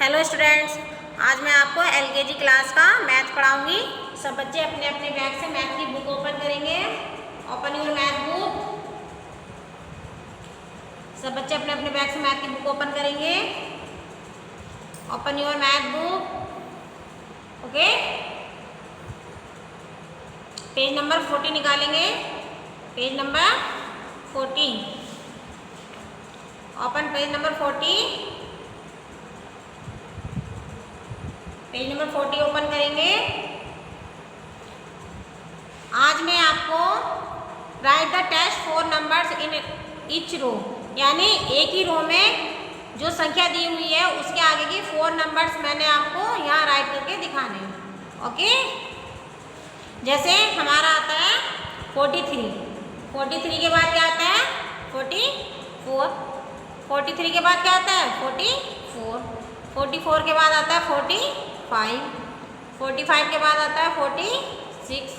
Hello students, आज मैं आपको एलकेजी क्लास का मैथ पढ़ाऊंगी। सब बच्चे अपने अपने बैग से मैथ की बुक ओपन करेंगे। Open your math book. सब बच्चे अपने अपने बैग से मैथ की बुक ओपन करेंगे। Open your math book. Okay, page number 40 निकालेंगे। Page number 40। Open page number 40। Page number 40 open करेंगे। आज मैं आपको write the test 4 numbers in each row, यानी एक ही रो में जो संख्या दी हुई है उसके आगे की 4 नंबर्स मैंने आपको यहाँ राइट करके दिखाने हैं। ओके, जैसे हमारा आता है 43। 43 के बाद क्या आता है 44। 43 के बाद क्या आता है 44। 44 के बाद आता है 45। 45 के बाद आता है 46।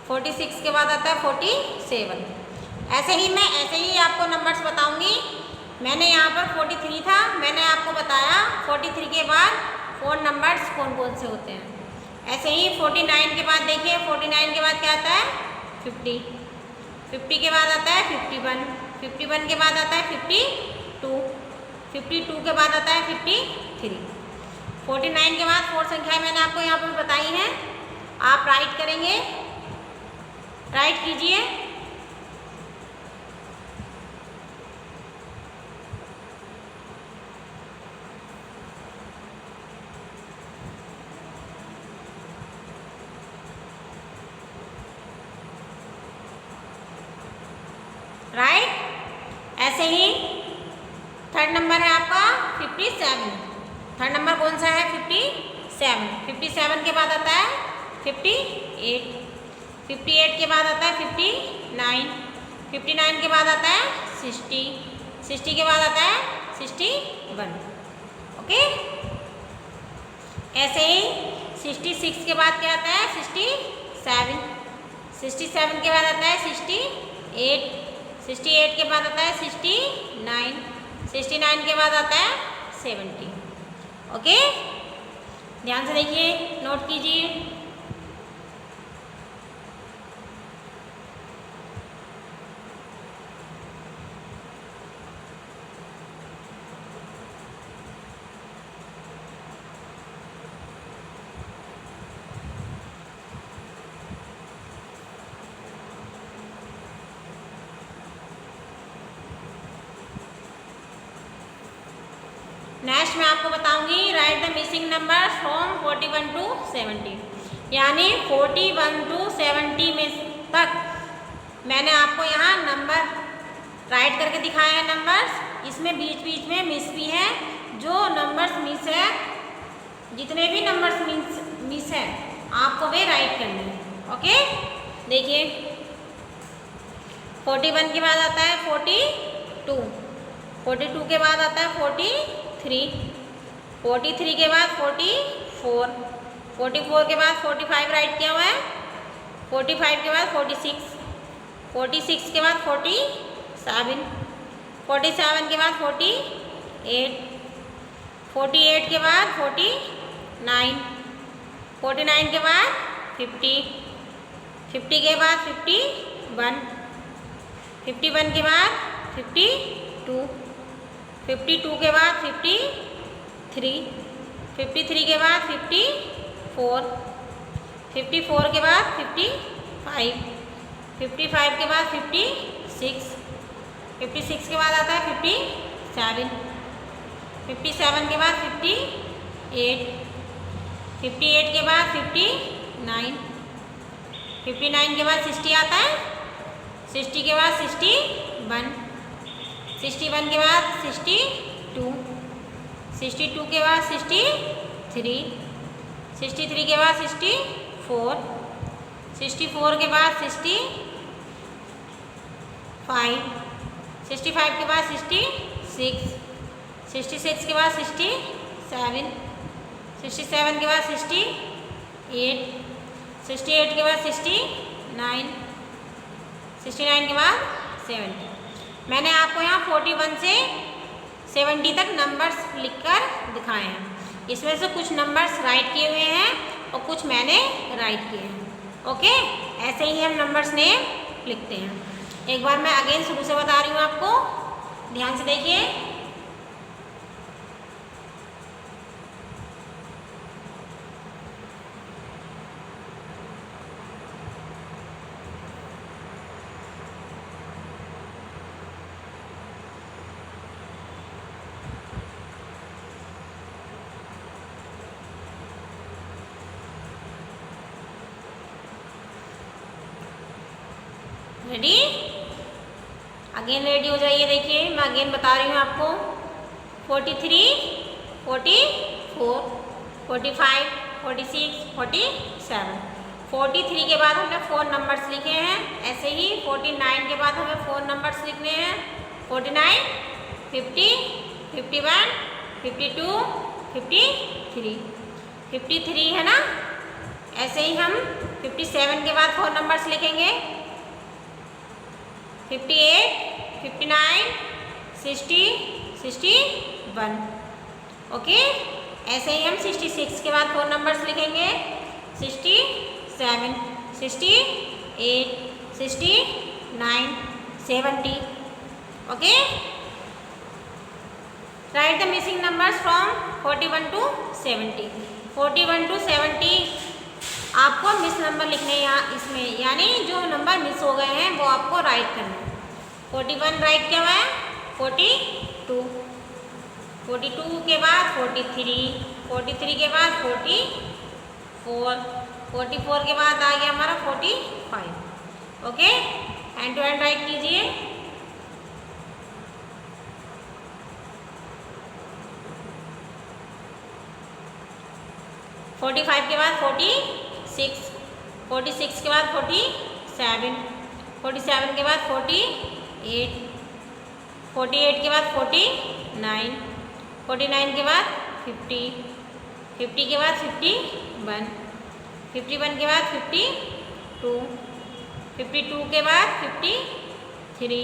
46 के बाद आता है 47। ऐसे ही आपको नंबर्स बताऊंगी। मैंने यहाँ पर 43 था, मैंने आपको बताया 43 के बाद 4 नंबर्स कौन कौन से होते हैं। ऐसे ही 49 के बाद देखिए, 49 के बाद क्या आता है 50। 50 के बाद आता है 51। 51 के बाद आता है 52। 52 के बाद आता है 53। 49 के बाद 4 संख्याएं मैंने आपको यहाँ पर बताई हैं। आप राइट करेंगे, राइट कीजिए। राइट। ऐसे ही थर्ड नंबर है आपका 57। थर्ड नंबर कौन सा है 57। 57 के बाद आता है 58। 58 के बाद आता है 59। 59 के बाद आता है 60। 60 के बाद आता है 61। ओके, ऐसे ही 66 के बाद क्या आता है 67। 67 के बाद आता है 68। 68 के बाद आता है 69। 69 के बाद आता है 70। ओके, ध्यान से देखिए, नोट कीजिए। नेक्स्ट मैं आपको बताऊंगी write the missing number from 41 to 70, यानी 41 टू 70 में तक मैंने आपको यहाँ नंबर राइट करके दिखाए हैं नंबर्स। इसमें बीच बीच में मिस भी है। जो नंबर्स मिस है, जितने भी नंबर्स मिस है आपको वे राइट करने हैं। ओके, देखिए 41 के बाद आता है 42। 42 के बाद आता है 43। 43 के बाद 44। 44 के बाद 45 राइट किया हुआ है। 45 के बाद 46। 46 के बाद 47। 47 के बाद 48। 48 के बाद 49। 49 के बाद 50। 50 के बाद 51। 51 के बाद 52। 52 के बाद 53। 53 के बाद 54। 54 के बाद 55। 55 के बाद 56। 56 के बाद आता है 57। 57 के बाद 58। 58 के बाद 59। 59 के बाद 60 आता है। 60 के बाद 61। 61 के बाद 62। 62 के बाद 63। 63 के बाद 64। 64 के बाद 65। 65 के बाद 66। 66 के बाद 67। 67 के बाद 68। 68 के बाद 69। 69 के बाद 70। मैंने आपको यहाँ 41 से 70 तक नंबर्स लिखकर दिखाए हैं। इसमें से कुछ नंबर्स राइट किए हुए हैं और कुछ मैंने राइट किए हैं। ओके, ऐसे ही हम नंबर्स नेम लिखते हैं। एक बार मैं अगेन शुरू से बता रही हूँ आपको, ध्यान से देखिए। रेडी? अगेन रेडी हो जाइए। देखिए मैं अगेन बता रही हूँ आपको। 43, 44, 45, 46, 47। 43 के बाद हमने 4 नंबर्स लिखे हैं। ऐसे ही 49 के बाद हमें 4 नंबर्स लिखने हैं। 49, 50, 51, 52, 53। 53 है ना। ऐसे ही हम 57 के बाद 4 नंबर्स लिखेंगे। 58, 59, 60, 61। ओके, ऐसे ही हम 66 के बाद 4 नंबर्स लिखेंगे। 67, 68, 69, 70। Okay, right the missing numbers from 41 to 70। 41 to 70 आपको मिस नंबर लिखने हैं यहाँ इसमें, यानी जो नंबर मिस हो गए हैं वो आपको राइट करना है। 41 राइट क्या हुआ है? 42। 42 के बाद 43, 43 के बाद 44, 44 के बाद आ गया हमारा 45। Okay, hand to hand write कीजिए। फोर्टी फाइव के बाद 46, 46 के बाद 47, 47 के बाद 48, 48 के बाद 49, 49 के बाद 50, 50 के बाद 51, 51 के बाद 52, 52 के बाद 53,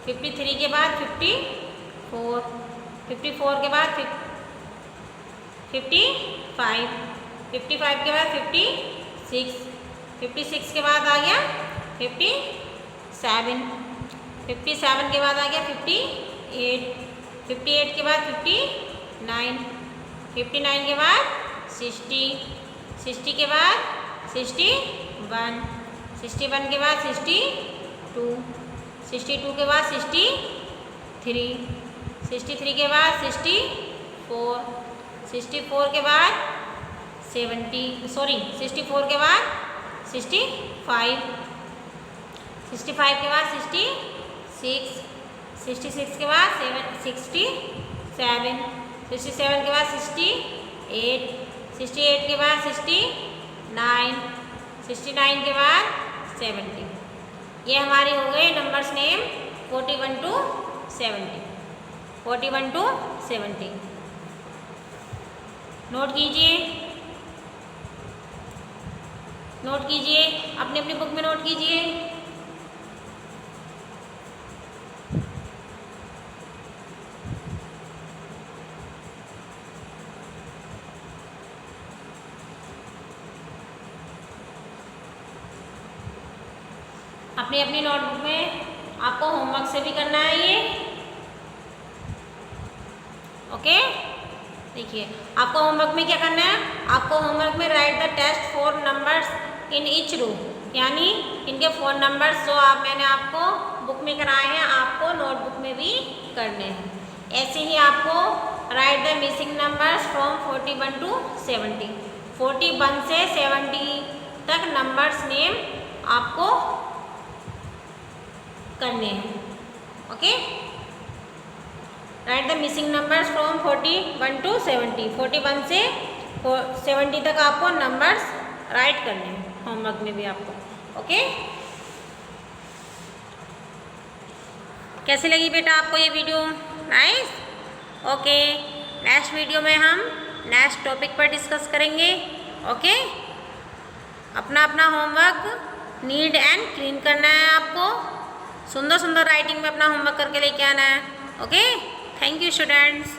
53 के बाद 54, 54 के बाद 55, 55 के बाद 56, 56 के बाद आ गया 57, 57 के बाद आ गया 58, 58 के बाद 59, 59 के बाद 60, 60 के बाद 61, 61 के बाद 62, 62 के बाद 63, 63 के बाद 64, 64 के बाद 64 के बाद 65, 65 के बाद 66, 66 के बाद 67, 67 के बाद 68, 68 के बाद 69, 69 के बाद 70। ये हमारी हो गई numbers name 41 to 70। 41 to 70 note कीजिए, नोट कीजिए, अपनी अपनी बुक में नोट कीजिए। अपनी अपनी नोटबुक में आपको होमवर्क से भी करना है ये। ओके, देखिए आपको होमवर्क में क्या करना है। आपको होमवर्क में write the test 4 numbers in each row, यानी इनके 4 नंबर्स जो मैंने आपको बुक में कराए हैं आपको नोटबुक में भी करने हैं। ऐसे ही आपको write the missing numbers from 41 to 70। 41 से 70 तक नंबर्स नेम आपको करने हैं। Okay, right the missing numbers from 41 to 70। 41 से 70 तक आपको नंबर्स राइट करने हैं होमवर्क में भी आपको। ओके, कैसी लगी बेटा आपको ये video? Nice. Okay, next video में हम नेक्स्ट टॉपिक पर डिस्कस करेंगे। ओके, अपना अपना होमवर्क नीट एंड क्लीन करना है आपको। सुंदर सुंदर राइटिंग में अपना होमवर्क करके लेके आना है। Okay, thank you students.